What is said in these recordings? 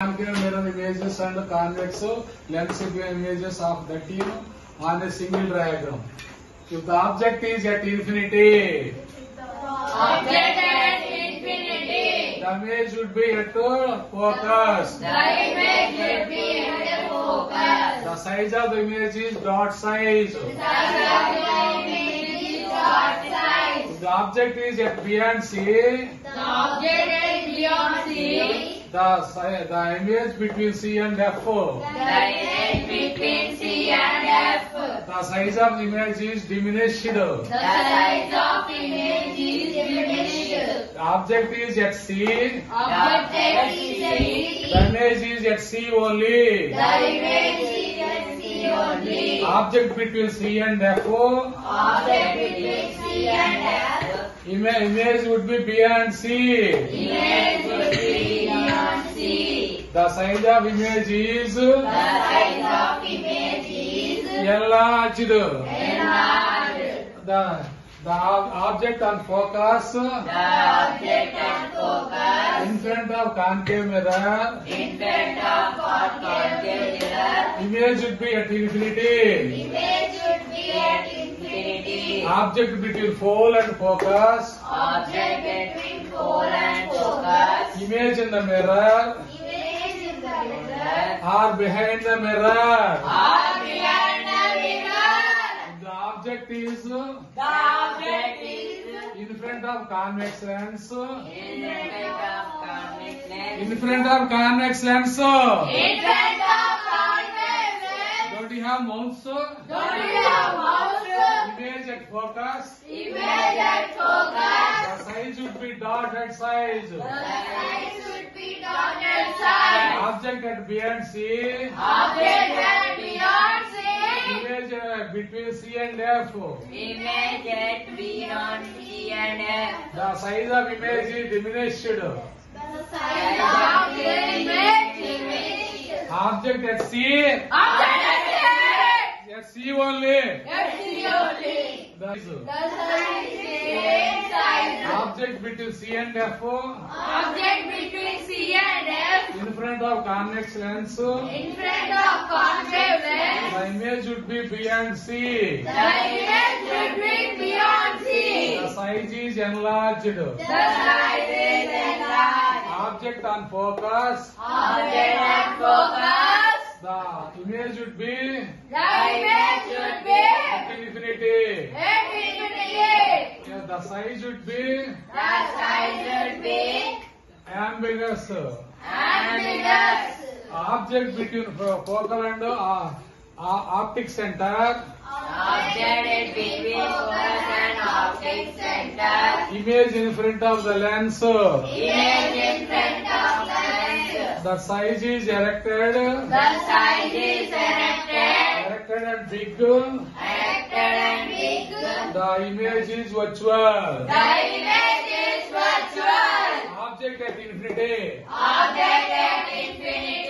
Concave mirror images and convex lens images of the team on a single diagram. If the object is at infinity, the image would be at focus. The size of the image is dot size. If the object is at B and C, the image between C and F. The size of the image is diminished. The object is at C. The image is at C only. Object between C and F. Image would be B and C. The size of image is enlarged. The object on focus in front of concave mirror. Image would be at infinity. Object between pole and focus. Image in the mirror or behind the mirror. The object is in front of convex lens. In front of convex lens. Don't you have mouse? Image at focus. The size would be dotted size. Object at B and C. Image between C and F. The size of image is diminished. Object at C. At C only. Object between C and F. In front of convex lens. The image would be B and C. The size is enlarged. Object on focus. The image would be at infinity. Yeah, the size would be ambiguous. Object between focal and optic center. Image in front of the lens. The size is erected. Erected and big. The image is virtual. Object at infinity.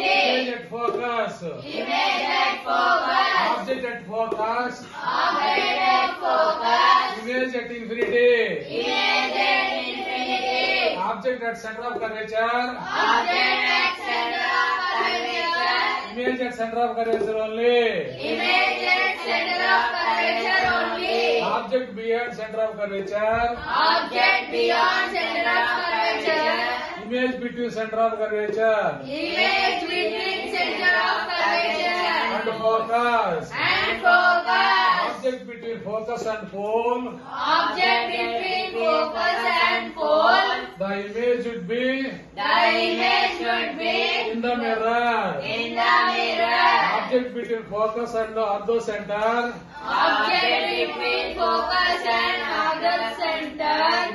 Image at focus. Object at focus. Image at infinity. Object at center of curvature. Image at center of curvature only. Object beyond center of curvature. Image between center of curvature. And focus. Object between focus and pole. The image would be in the mirror. Object between focus and the ortho center.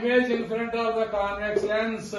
Image in front of the convex lens.